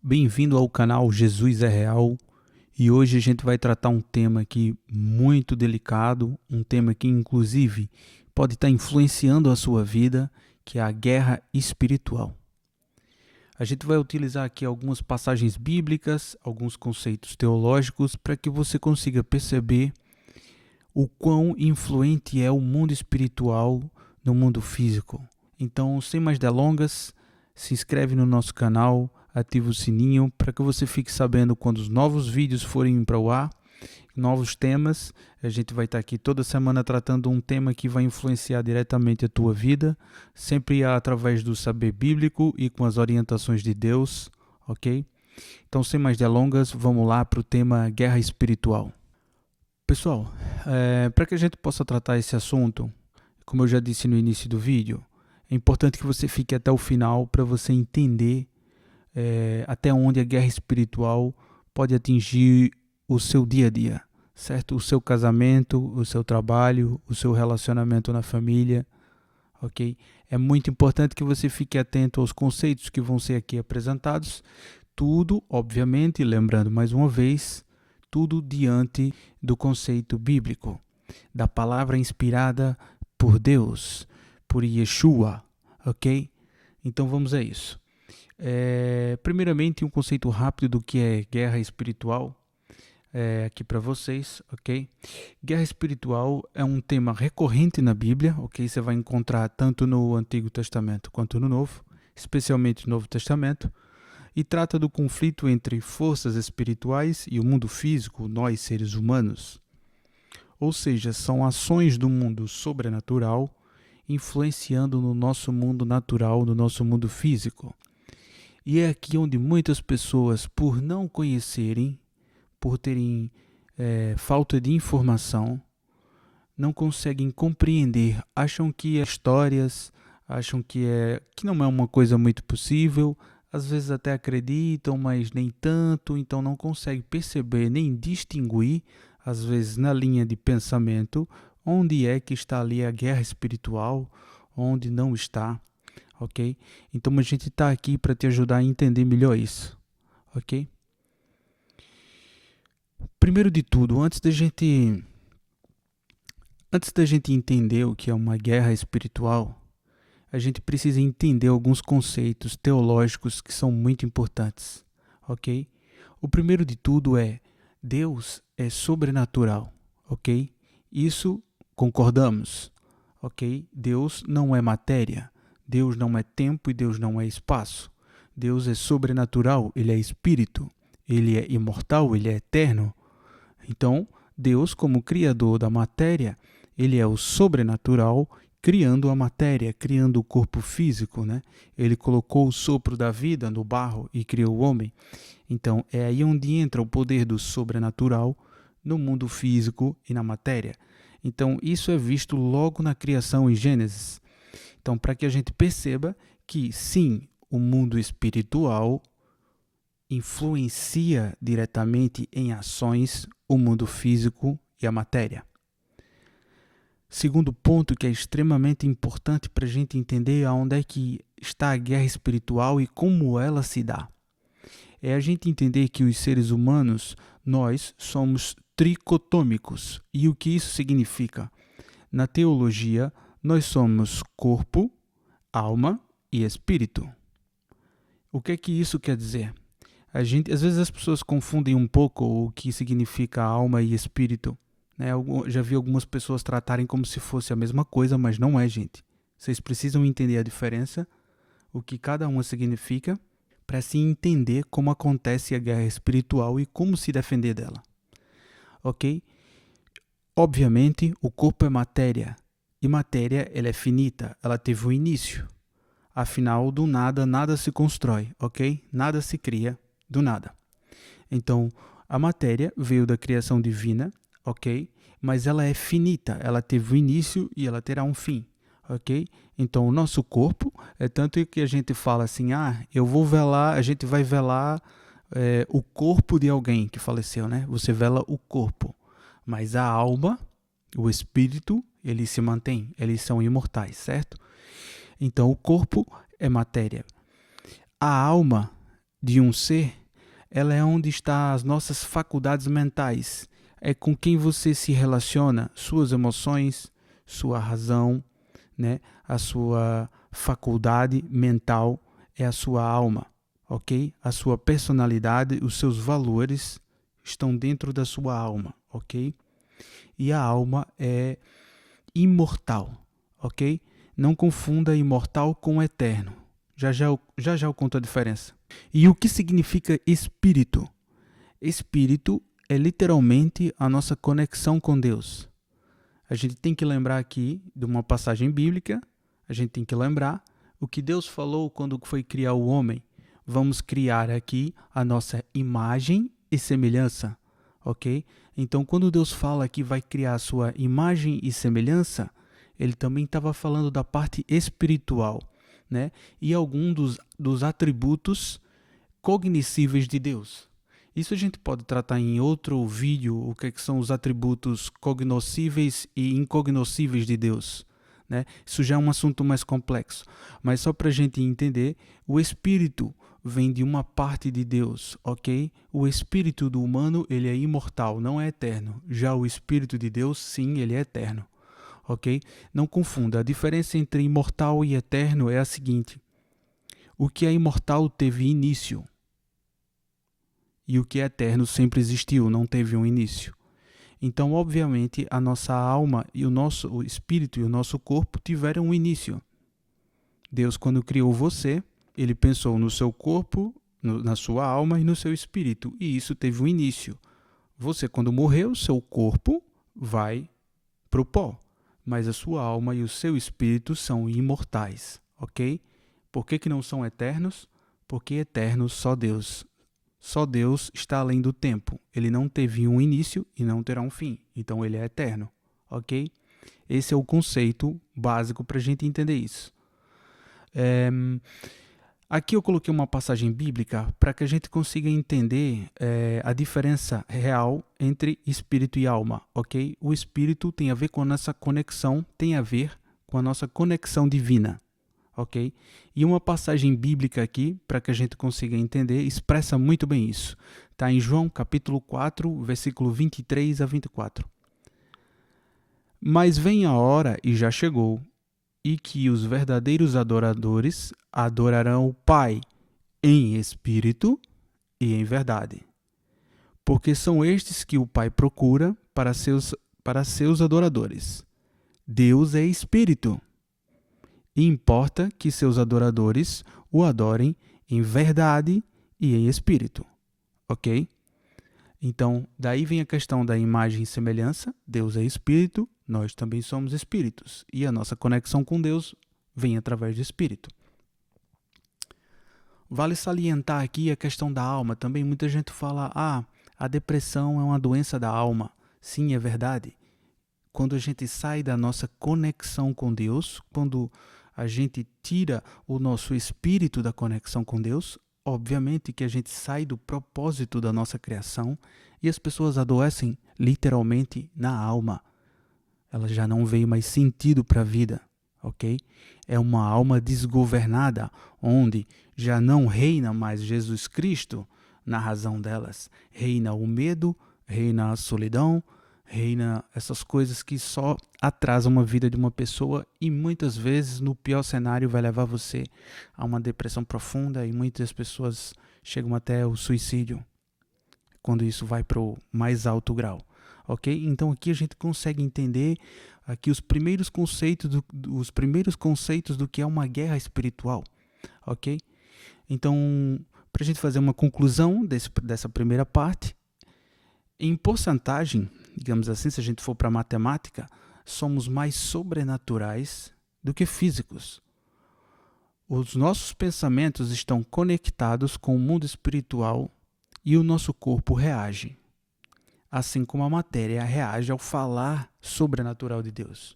Bem-vindo ao canal Jesus é Real e hoje a gente vai tratar um tema aqui muito delicado, um tema que inclusive pode estar influenciando a sua vida, que é a guerra espiritual. A gente vai utilizar aqui algumas passagens bíblicas, alguns conceitos teológicos para que você consiga perceber o quão influente é o mundo espiritual no mundo físico. Então, sem mais delongas, se inscreve no nosso canal, ativa o sininho para que você fique sabendo quando os novos vídeos forem para o ar, novos temas. A gente vai estar aqui toda semana tratando um tema que vai influenciar diretamente a tua vida, sempre através do saber bíblico e com as orientações de Deus, ok? Então, sem mais delongas, vamos lá para o tema guerra espiritual. Pessoal, para que a gente possa tratar esse assunto, como eu já disse no início do vídeo, é importante que você fique até o final para você entender até onde a guerra espiritual pode atingir o seu dia a dia, certo? O seu casamento, o seu trabalho, o seu relacionamento na família, ok? É muito importante que você fique atento aos conceitos que vão ser aqui apresentados, tudo, obviamente, lembrando mais uma vez, tudo diante do conceito bíblico, da palavra inspirada por Deus, por Yeshua, ok? Então vamos a isso. Primeiramente, um conceito rápido do que é guerra espiritual, aqui para vocês, ok? Guerra espiritual é um tema recorrente na Bíblia, ok? Você vai encontrar tanto no Antigo Testamento quanto no Novo, especialmente no Novo Testamento, e trata do conflito entre forças espirituais e o mundo físico, nós seres humanos. Ou seja, são ações do mundo sobrenatural influenciando no nosso mundo natural, no nosso mundo físico. E é aqui onde muitas pessoas, por não conhecerem, por terem falta de informação, não conseguem compreender, acham que é histórias, acham que não é uma coisa muito possível, às vezes até acreditam, mas nem tanto, então não conseguem perceber nem distinguir, às vezes na linha de pensamento, onde é que está ali a guerra espiritual, onde não está. Ok? Então a gente está aqui para te ajudar a entender melhor isso, ok? Primeiro de tudo, antes da gente entender o que é uma guerra espiritual, a gente precisa entender alguns conceitos teológicos que são muito importantes, ok? O primeiro de tudo é Deus é sobrenatural, ok? Isso concordamos, ok? Deus não é matéria. Deus não é tempo e Deus não é espaço. Deus é sobrenatural, Ele é espírito, Ele é imortal, Ele é eterno. Então, Deus, como criador da matéria, Ele é o sobrenatural, criando a matéria, criando o corpo físico, né? Ele colocou o sopro da vida no barro e criou o homem. Então, é aí onde entra o poder do sobrenatural no mundo físico e na matéria. Então, isso é visto logo na criação em Gênesis. Então, para que a gente perceba que, sim, o mundo espiritual influencia diretamente em ações o mundo físico e a matéria. Segundo ponto que é extremamente importante para a gente entender aonde é que está a guerra espiritual e como ela se dá. É a gente entender que os seres humanos, nós somos tricotômicos. E o que isso significa? Na teologia, nós somos corpo, alma e espírito. O que é que isso quer dizer? Às vezes as pessoas confundem um pouco o que significa alma e espírito. Né? Eu já vi algumas pessoas tratarem como se fosse a mesma coisa, mas não é, gente. Vocês precisam entender a diferença, o que cada uma significa, para se entender como acontece a guerra espiritual e como se defender dela. Ok? Obviamente, o corpo é matéria. E matéria, ela é finita, ela teve um início. Afinal, do nada, nada se constrói, ok? Nada se cria do nada. Então, a matéria veio da criação divina, ok? Mas ela é finita, ela teve um início e ela terá um fim, ok? Então, o nosso corpo, é tanto que a gente fala assim, eu vou velar, a gente vai velar o corpo de alguém que faleceu, né? Você vela o corpo. Mas a alma, o espírito, eles se mantêm, eles são imortais, certo? Então, o corpo é matéria. A alma, de um ser, ela é onde estão as nossas faculdades mentais. É com quem você se relaciona, suas emoções, sua razão, né? A sua faculdade mental é a sua alma, ok? A sua personalidade, os seus valores estão dentro da sua alma, ok? E a alma é imortal, ok? Não confunda imortal com eterno. Já eu conto a diferença. E o que significa espírito? Espírito é literalmente a nossa conexão com Deus. A gente tem que lembrar aqui de uma passagem bíblica, a gente tem que lembrar o que Deus falou quando foi criar o homem. Vamos criar aqui a nossa imagem e semelhança, ok? Então, quando Deus fala que vai criar a sua imagem e semelhança, ele também estava falando da parte espiritual, né? E alguns dos atributos cognoscíveis de Deus. Isso a gente pode tratar em outro vídeo, o que são os atributos cognoscíveis e incognoscíveis de Deus, né? Isso já é um assunto mais complexo, mas só para a gente entender, o Espírito vem de uma parte de Deus, ok? O Espírito do humano, ele é imortal, não é eterno. Já o Espírito de Deus, sim, ele é eterno, ok? Não confunda, a diferença entre imortal e eterno é a seguinte: o que é imortal teve início, e o que é eterno sempre existiu, não teve um início. Então, obviamente, a nossa alma e o espírito e o nosso corpo tiveram um início. Deus, quando criou você, ele pensou no seu corpo, na sua alma e no seu espírito, e isso teve um início. Você, quando morreu, seu corpo vai para o pó, mas a sua alma e o seu espírito são imortais, ok? Por que não são eternos? Porque eterno só Deus. Só Deus está além do tempo. Ele não teve um início e não terá um fim. Então ele é eterno, ok? Esse é o conceito básico para a gente entender isso. Aqui eu coloquei uma passagem bíblica para que a gente consiga entender a diferença real entre espírito e alma, ok? O espírito tem a ver com a nossa conexão, tem a ver com a nossa conexão divina, ok? E uma passagem bíblica aqui, para que a gente consiga entender, expressa muito bem isso. Está em João capítulo 4, versículo 23 a 24. Mas vem a hora, e já chegou, e que os verdadeiros adoradores adorarão o Pai em espírito e em verdade. Porque são estes que o Pai procura para seus adoradores. Deus é espírito. E importa que seus adoradores o adorem em verdade e em espírito, ok? Então, daí vem a questão da imagem e semelhança. Deus é espírito, nós também somos espíritos. E a nossa conexão com Deus vem através do espírito. Vale salientar aqui a questão da alma. Também muita gente fala, a depressão é uma doença da alma. Sim, é verdade. Quando a gente sai da nossa conexão com Deus, quando a gente tira o nosso espírito da conexão com Deus, obviamente que a gente sai do propósito da nossa criação e as pessoas adoecem literalmente na alma. Ela já não veio mais sentido para a vida, ok? É uma alma desgovernada, onde já não reina mais Jesus Cristo na razão delas. Reina o medo, reina a solidão, reina essas coisas que só atrasam a vida de uma pessoa e muitas vezes, no pior cenário, vai levar você a uma depressão profunda e muitas pessoas chegam até o suicídio quando isso vai para o mais alto grau, ok? Então aqui a gente consegue entender aqui os primeiros conceitos do que é uma guerra espiritual, ok? Então, para a gente fazer uma conclusão dessa primeira parte, em porcentagem, digamos assim, se a gente for para a matemática, somos mais sobrenaturais do que físicos. Os nossos pensamentos estão conectados com o mundo espiritual e o nosso corpo reage, assim como a matéria reage ao falar sobrenatural de Deus.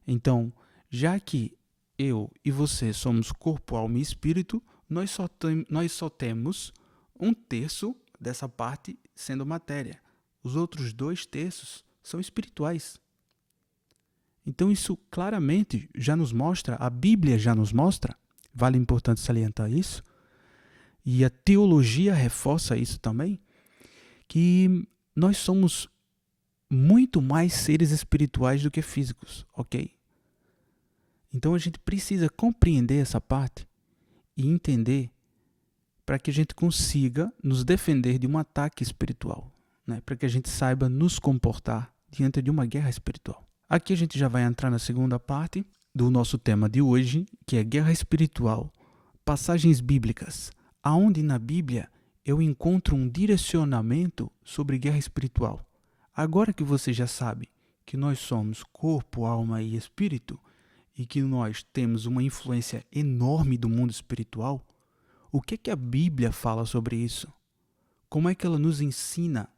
Então, já que eu e você somos corpo, alma e espírito, nós só temos 1/3 dessa parte sendo matéria. Os outros 2/3 são espirituais. Então isso claramente já nos mostra, a Bíblia já nos mostra, vale importante salientar isso, e a teologia reforça isso também, que nós somos muito mais seres espirituais do que físicos, ok? Então a gente precisa compreender essa parte e entender para que a gente consiga nos defender de um ataque espiritual, né? Para que a gente saiba nos comportar diante de uma guerra espiritual. Aqui a gente já vai entrar na segunda parte do nosso tema de hoje, que é guerra espiritual, passagens bíblicas, aonde na Bíblia eu encontro um direcionamento sobre guerra espiritual. Agora que você já sabe que nós somos corpo, alma e espírito, e que nós temos uma influência enorme do mundo espiritual, o que a Bíblia fala sobre isso? Como é que ela nos ensina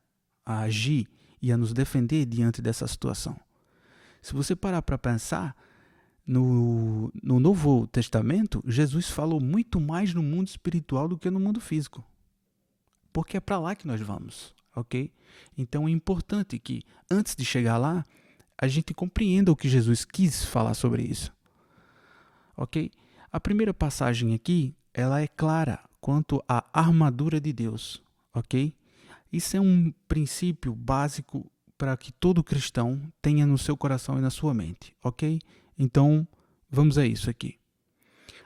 a agir e a nos defender diante dessa situação? Se você parar para pensar, no Novo Testamento, Jesus falou muito mais no mundo espiritual do que no mundo físico. Porque é para lá que nós vamos, ok? Então é importante que, antes de chegar lá, a gente compreenda o que Jesus quis falar sobre isso, ok? A primeira passagem aqui, ela é clara quanto à armadura de Deus, ok? Isso é um princípio básico para que todo cristão tenha no seu coração e na sua mente, ok? Então, vamos a isso aqui.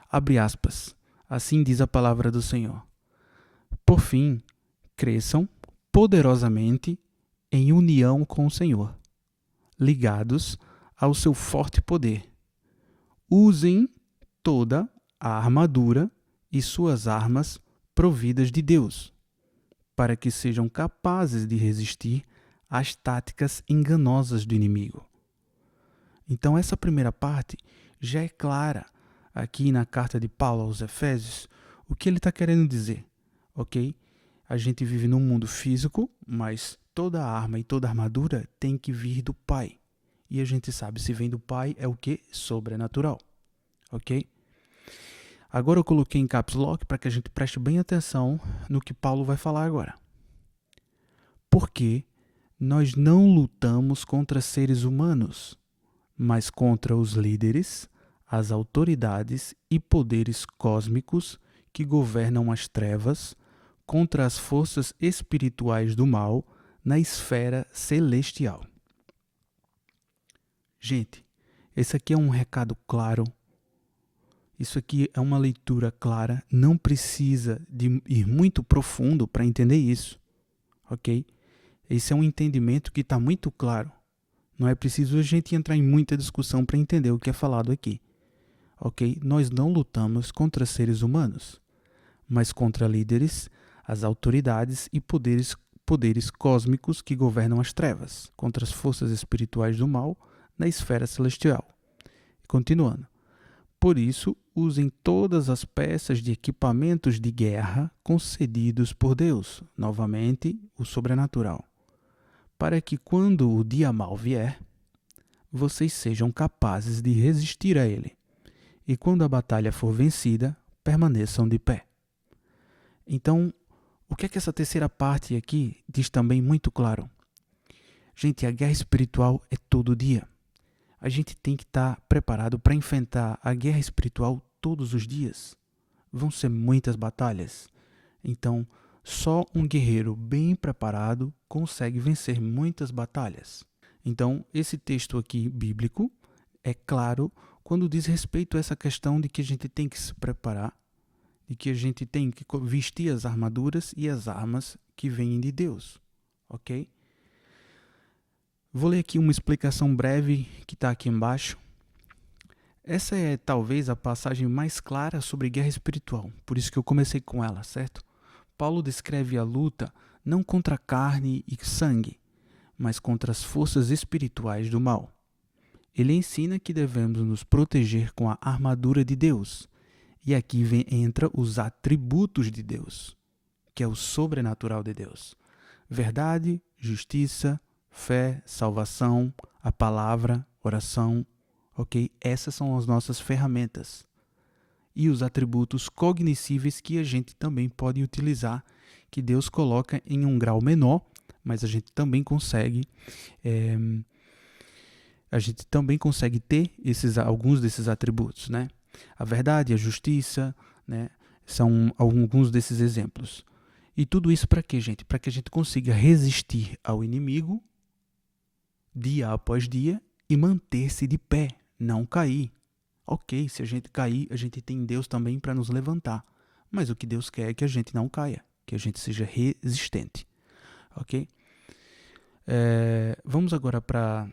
Abre aspas. Assim diz a palavra do Senhor. Por fim, cresçam poderosamente em união com o Senhor, ligados ao seu forte poder. Usem toda a armadura e suas armas providas de Deus, para que sejam capazes de resistir às táticas enganosas do inimigo. Então essa primeira parte já é clara aqui na carta de Paulo aos Efésios, o que ele está querendo dizer, ok? A gente vive num mundo físico, mas toda a arma e toda a armadura tem que vir do Pai. E a gente sabe, se vem do Pai, é o que? Sobrenatural, ok? Agora eu coloquei em caps lock para que a gente preste bem atenção no que Paulo vai falar agora. Porque nós não lutamos contra seres humanos, mas contra os líderes, as autoridades e poderes cósmicos que governam as trevas, contra as forças espirituais do mal na esfera celestial. Gente, esse aqui é um recado claro. Isso aqui é uma leitura clara. Não precisa de ir muito profundo para entender isso, ok? Esse é um entendimento que está muito claro. Não é preciso a gente entrar em muita discussão para entender o que é falado aqui. Ok? Nós não lutamos contra seres humanos, mas contra líderes, as autoridades e poderes cósmicos que governam as trevas, contra as forças espirituais do mal na esfera celestial. Continuando. Por isso, usem todas as peças de equipamentos de guerra concedidos por Deus, novamente, o sobrenatural, para que quando o dia mau vier, vocês sejam capazes de resistir a ele, e quando a batalha for vencida, permaneçam de pé. Então, o que é que essa terceira parte aqui diz também muito claro? Gente, a guerra espiritual é todo dia. A gente tem que estar preparado para enfrentar a guerra espiritual todos os dias. Vão ser muitas batalhas. Então, só um guerreiro bem preparado consegue vencer muitas batalhas. Então, esse texto aqui bíblico é claro quando diz respeito a essa questão de que a gente tem que se preparar, de que a gente tem que vestir as armaduras e as armas que vêm de Deus, ok? Vou ler aqui uma explicação breve que está aqui embaixo. Essa é talvez a passagem mais clara sobre guerra espiritual, por isso que eu comecei com ela, certo? Paulo descreve a luta não contra carne e sangue, mas contra as forças espirituais do mal. Ele ensina que devemos nos proteger com a armadura de Deus. E aqui entra os atributos de Deus, que é o sobrenatural de Deus. Verdade, justiça, fé, salvação, a palavra, oração, ok? Essas são as nossas ferramentas. E os atributos cognoscíveis que a gente também pode utilizar, que Deus coloca em um grau menor, mas a gente também consegue ter alguns desses atributos, né? A verdade, a justiça, né? São alguns desses exemplos. E tudo isso para quê, gente? Para que a gente consiga resistir ao inimigo dia após dia e manter-se de pé, não cair. Ok, se a gente cair, a gente tem Deus também para nos levantar. Mas o que Deus quer é que a gente não caia, que a gente seja resistente. Ok? Vamos agora para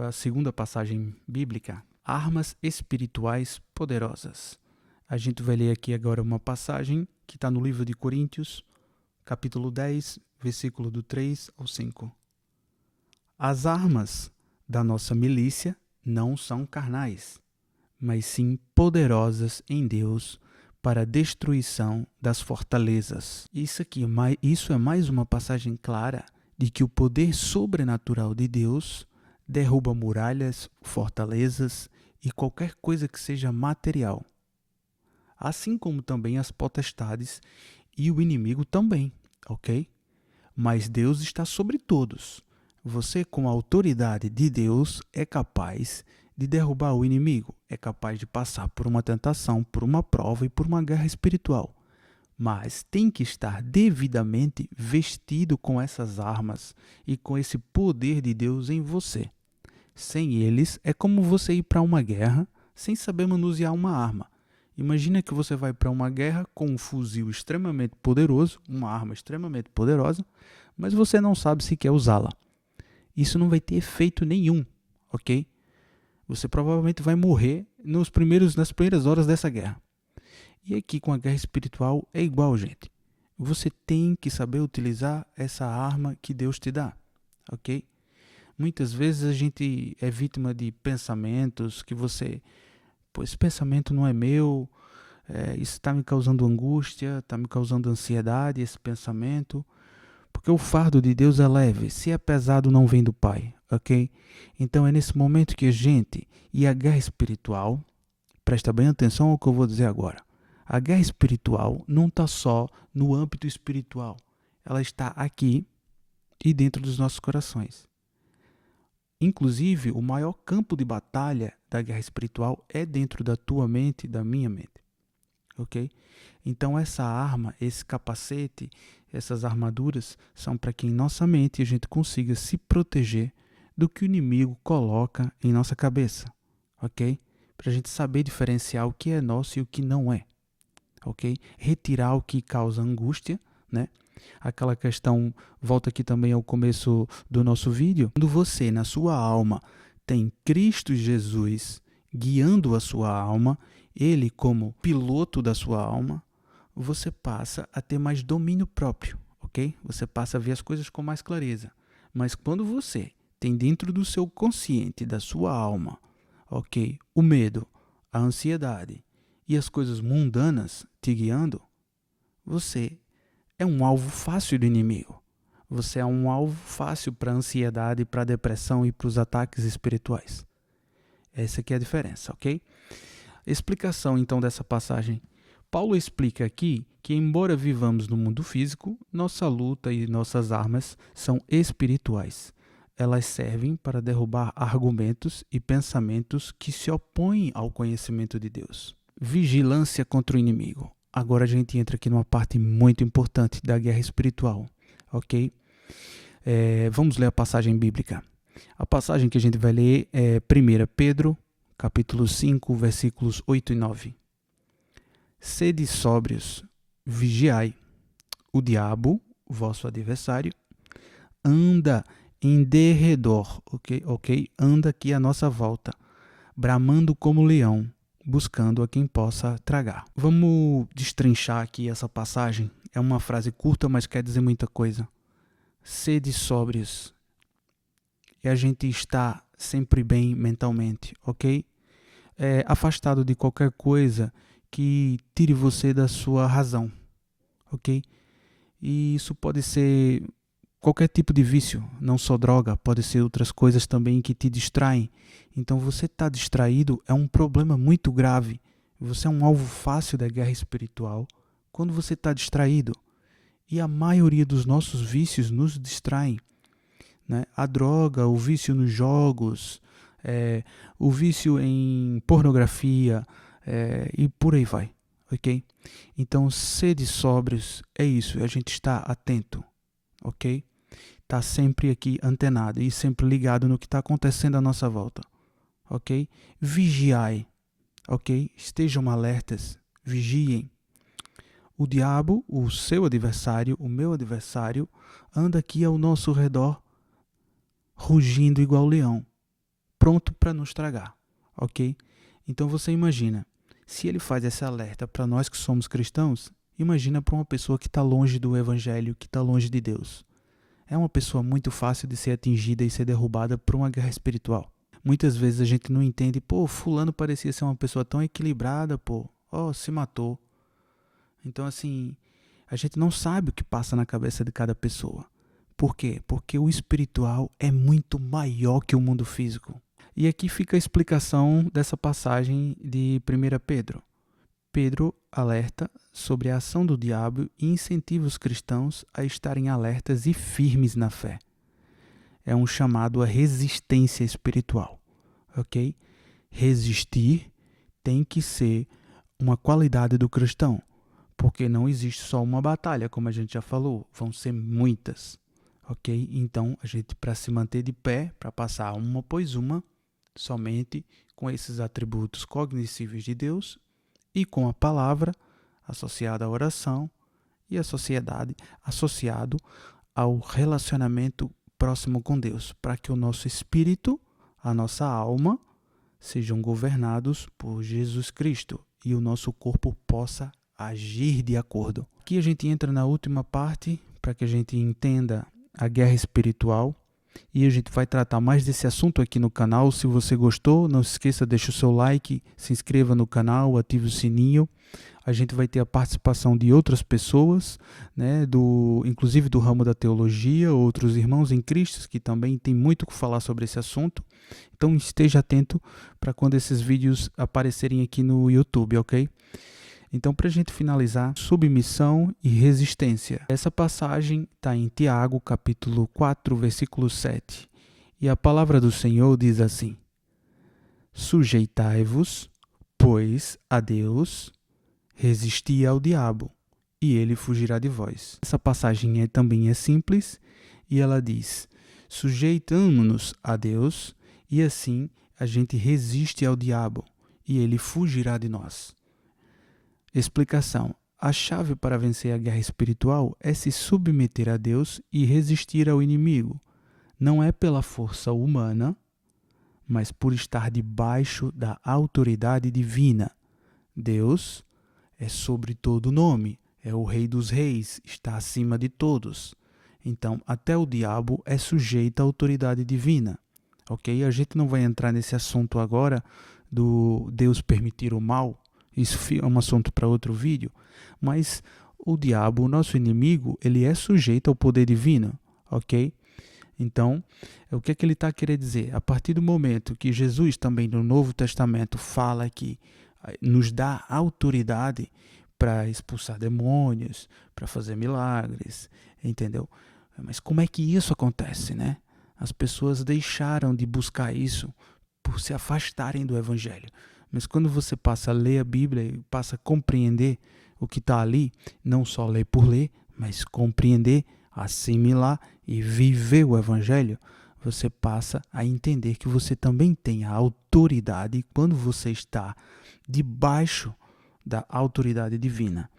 a segunda passagem bíblica. Armas espirituais poderosas. A gente vai ler aqui agora uma passagem que está no livro de Coríntios, capítulo 10, versículo do 3 ao 5. As armas da nossa milícia não são carnais, mas sim poderosas em Deus para a destruição das fortalezas. Isso é mais uma passagem clara de que o poder sobrenatural de Deus derruba muralhas, fortalezas e qualquer coisa que seja material. Assim como também as potestades e o inimigo também, ok? Mas Deus está sobre todos. Você, com a autoridade de Deus, é capaz de derrubar o inimigo, é capaz de passar por uma tentação, por uma prova e por uma guerra espiritual. Mas tem que estar devidamente vestido com essas armas e com esse poder de Deus em você. Sem eles, é como você ir para uma guerra sem saber manusear uma arma. Imagina que você vai para uma guerra com um fuzil extremamente poderoso, uma arma extremamente poderosa, mas você não sabe se quer usá-la. Isso não vai ter efeito nenhum, ok? Você provavelmente vai morrer nas primeiras horas dessa guerra. E aqui com a guerra espiritual é igual, gente. Você tem que saber utilizar essa arma que Deus te dá, ok? Muitas vezes a gente é vítima de pensamentos que esse pensamento não é meu, isso está me causando angústia, está me causando ansiedade, esse pensamento. Porque o fardo de Deus é leve, se é pesado não vem do Pai, ok? Então é nesse momento que a guerra espiritual, presta bem atenção ao que eu vou dizer agora. A guerra espiritual não está só no âmbito espiritual, ela está aqui e dentro dos nossos corações. Inclusive, o maior campo de batalha da guerra espiritual é dentro da tua mente e da minha mente. Ok? Então essa arma, esse capacete, essas armaduras são para que em nossa mente a gente consiga se proteger do que o inimigo coloca em nossa cabeça. Ok? Para a gente saber diferenciar o que é nosso e o que não é. Ok? Retirar o que causa angústia, né? Aquela questão, volta aqui também ao começo do nosso vídeo. Quando você, na sua alma, tem Cristo Jesus guiando a sua alma, Ele como piloto da sua alma, você passa a ter mais domínio próprio, ok? Você passa a ver as coisas com mais clareza. Mas quando você tem dentro do seu consciente, da sua alma, ok, o medo, a ansiedade e as coisas mundanas te guiando, você é um alvo fácil do inimigo. Você é um alvo fácil para a ansiedade, para a depressão e para os ataques espirituais. Essa aqui é a diferença, ok? Explicação então dessa passagem. Paulo explica aqui que, embora vivamos no mundo físico, nossa luta e nossas armas são espirituais. Elas servem para derrubar argumentos e pensamentos que se opõem ao conhecimento de Deus. Vigilância contra o inimigo. Agora a gente entra aqui numa parte muito importante da guerra espiritual, ok? Vamos ler a passagem bíblica. A passagem que a gente vai ler é 1 Pedro, capítulo 5, versículos 8 e 9. Sede sóbrios, vigiai. O diabo, vosso adversário, anda em derredor, ok? Anda aqui à nossa volta, bramando como leão, buscando a quem possa tragar. Vamos destrinchar aqui essa passagem. É uma frase curta, mas quer dizer muita coisa. Sede sóbrios. E a gente está sempre bem mentalmente, ok? Afastado de qualquer coisa que tire você da sua razão, ok? E isso pode ser qualquer tipo de vício, não só droga, pode ser outras coisas também que te distraem. Então você está distraído é um problema muito grave. Você é um alvo fácil da guerra espiritual quando você está distraído. E a maioria dos nossos vícios nos distraem, né? A droga, o vício nos jogos, o vício em pornografia e por aí vai, ok? Então, sede sóbrios é isso, a gente está atento, ok? Está sempre aqui antenado e sempre ligado no que está acontecendo à nossa volta, ok? Vigiai, ok? Estejam alertas, vigiem. O diabo, o seu adversário, o meu adversário, anda aqui ao nosso redor, rugindo igual leão, pronto para nos tragar, ok? Então você imagina, se ele faz esse alerta para nós que somos cristãos, imagina para uma pessoa que está longe do evangelho, que está longe de Deus. É uma pessoa muito fácil de ser atingida e ser derrubada por uma guerra espiritual. Muitas vezes a gente não entende, fulano parecia ser uma pessoa tão equilibrada, se matou. Então assim, a gente não sabe o que passa na cabeça de cada pessoa. Por quê? Porque o espiritual é muito maior que o mundo físico. E aqui fica a explicação dessa passagem de 1 Pedro. Pedro alerta sobre a ação do diabo e incentiva os cristãos a estarem alertas e firmes na fé. É um chamado à resistência espiritual, ok? Resistir tem que ser uma qualidade do cristão, porque não existe só uma batalha, como a gente já falou, vão ser muitas, ok? Então, a gente, para se manter de pé, para passar uma após uma, somente com esses atributos cognoscíveis de Deus, e com a palavra associada à oração e a sociedade associado ao relacionamento próximo com Deus, para que o nosso espírito, a nossa alma, sejam governados por Jesus Cristo e o nosso corpo possa agir de acordo. Aqui a gente entra na última parte para que a gente entenda a guerra espiritual. E a gente vai tratar mais desse assunto aqui no canal. Se você gostou, não se esqueça, deixa o seu like, se inscreva no canal, ative o sininho. A gente vai ter a participação de outras pessoas, né, inclusive do ramo da teologia, outros irmãos em Cristo que também tem muito o que falar sobre esse assunto. Então esteja atento para quando esses vídeos aparecerem aqui no YouTube, ok? Então, para a gente finalizar, submissão e resistência. Essa passagem está em Tiago, capítulo 4, versículo 7. E a palavra do Senhor diz assim: sujeitai-vos, pois, a Deus, resisti ao diabo, e ele fugirá de vós. Essa passagem também é simples, e ela diz: sujeitamo-nos a Deus, e assim a gente resiste ao diabo, e ele fugirá de nós. Explicação. A chave para vencer a guerra espiritual é se submeter a Deus e resistir ao inimigo. Não é pela força humana, mas por estar debaixo da autoridade divina. Deus é sobre todo nome, é o Rei dos Reis, está acima de todos. Então, até o diabo é sujeito à autoridade divina. Ok? A gente não vai entrar nesse assunto agora do Deus permitir o mal. Isso é um assunto para outro vídeo, mas o diabo, o nosso inimigo, ele é sujeito ao poder divino, ok? Então, o que é que ele está querendo dizer? A partir do momento que Jesus também no Novo Testamento fala que nos dá autoridade para expulsar demônios, para fazer milagres, entendeu? Mas como é que isso acontece, né? As pessoas deixaram de buscar isso por se afastarem do Evangelho. Mas quando você passa a ler a Bíblia e passa a compreender o que está ali, não só ler por ler, mas compreender, assimilar e viver o Evangelho, você passa a entender que você também tem a autoridade quando você está debaixo da autoridade divina.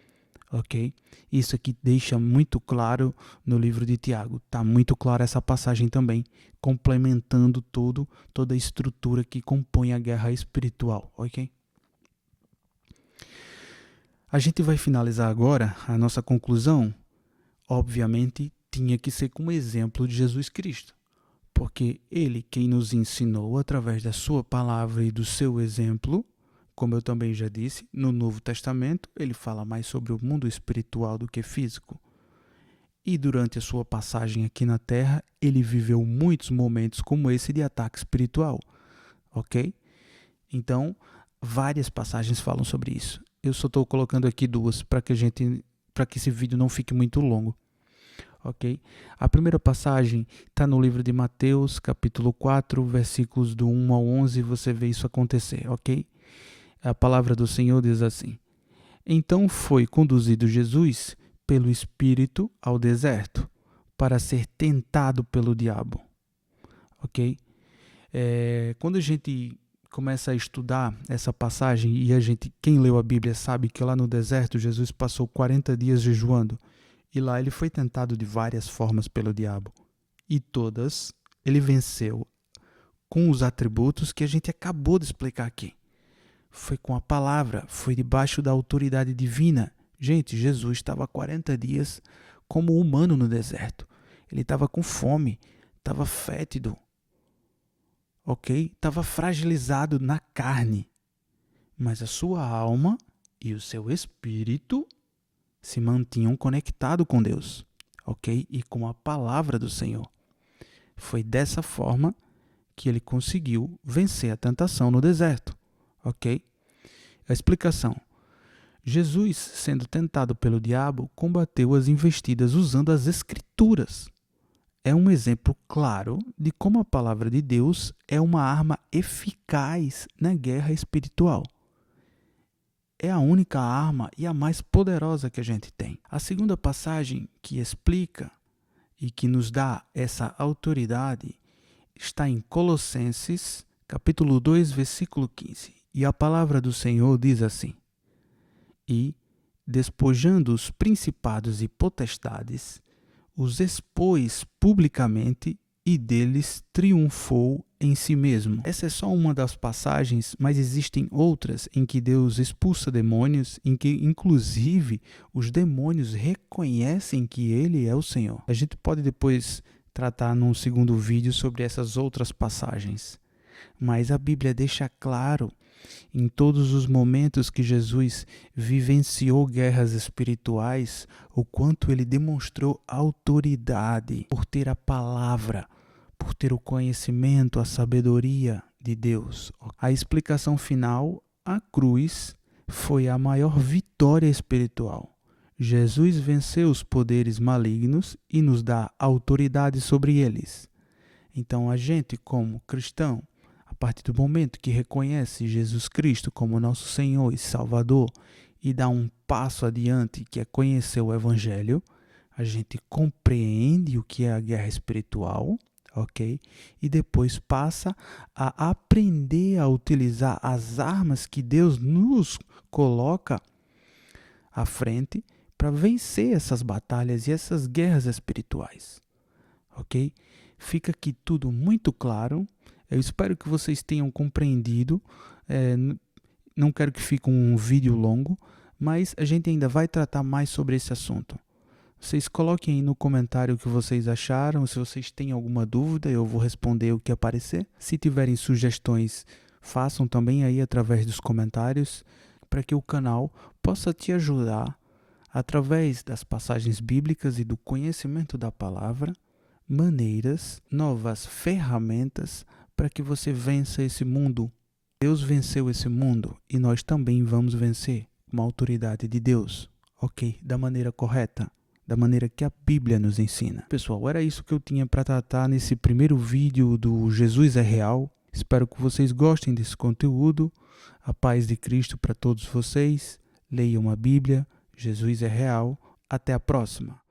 Ok? Isso aqui deixa muito claro no livro de Tiago. Está muito clara essa passagem também, complementando toda a estrutura que compõe a guerra espiritual. Ok? A gente vai finalizar agora a nossa conclusão. Obviamente, tinha que ser como exemplo de Jesus Cristo, porque ele quem nos ensinou através da sua palavra e do seu exemplo. Como eu também já disse, no Novo Testamento ele fala mais sobre o mundo espiritual do que físico. E durante a sua passagem aqui na Terra, ele viveu muitos momentos como esse de ataque espiritual, ok? Então, várias passagens falam sobre isso. Eu só estou colocando aqui duas para que esse vídeo não fique muito longo, ok? A primeira passagem está no livro de Mateus, capítulo 4, versículos do 1 ao 11, você vê isso acontecer, ok? A palavra do Senhor diz assim: Então foi conduzido Jesus pelo Espírito ao deserto para ser tentado pelo diabo. Ok? Quando a gente começa a estudar essa passagem, e quem leu a Bíblia sabe que lá no deserto Jesus passou 40 dias jejuando, e lá ele foi tentado de várias formas pelo diabo. E todas ele venceu com os atributos que a gente acabou de explicar aqui. Foi com a palavra, foi debaixo da autoridade divina. Gente, Jesus estava 40 dias como humano no deserto. Ele estava com fome, estava fétido, ok? Estava fragilizado na carne. Mas a sua alma e o seu espírito se mantinham conectados com Deus, ok? E com a palavra do Senhor. Foi dessa forma que ele conseguiu vencer a tentação no deserto, ok? A explicação. Jesus, sendo tentado pelo diabo, combateu as investidas usando as Escrituras. É um exemplo claro de como a palavra de Deus é uma arma eficaz na guerra espiritual. É a única arma e a mais poderosa que a gente tem. A segunda passagem que explica e que nos dá essa autoridade está em Colossenses, capítulo 2, versículo 15. E a palavra do Senhor diz assim: E, despojando os principados e potestades, os expôs publicamente e deles triunfou em si mesmo. Essa é só uma das passagens, mas existem outras em que Deus expulsa demônios, em que inclusive os demônios reconhecem que Ele é o Senhor. A gente pode depois tratar num segundo vídeo sobre essas outras passagens. Mas a Bíblia deixa claro, em todos os momentos que Jesus vivenciou guerras espirituais, o quanto ele demonstrou autoridade por ter a palavra, por ter o conhecimento, a sabedoria de Deus. A explicação final, a cruz, foi a maior vitória espiritual. Jesus venceu os poderes malignos e nos dá autoridade sobre eles. Então a gente, como cristão, a partir do momento que reconhece Jesus Cristo como nosso Senhor e Salvador e dá um passo adiante, que é conhecer o Evangelho, a gente compreende o que é a guerra espiritual, ok? E depois passa a aprender a utilizar as armas que Deus nos coloca à frente para vencer essas batalhas e essas guerras espirituais, ok? Fica aqui tudo muito claro. Eu espero que vocês tenham compreendido. Não quero que fique um vídeo longo, mas a gente ainda vai tratar mais sobre esse assunto. Vocês coloquem aí no comentário o que vocês acharam. Se vocês têm alguma dúvida, eu vou responder o que aparecer. Se tiverem sugestões, façam também aí através dos comentários, para que o canal possa te ajudar, através das passagens bíblicas e do conhecimento da palavra, maneiras, novas ferramentas para que você vença esse mundo. Deus venceu esse mundo e nós também vamos vencer com a autoridade de Deus, ok? Da maneira correta, da maneira que a Bíblia nos ensina. Pessoal, era isso que eu tinha para tratar nesse primeiro vídeo do Jesus é Real. Espero que vocês gostem desse conteúdo. A paz de Cristo para todos vocês. Leiam a Bíblia. Jesus é real. Até a próxima.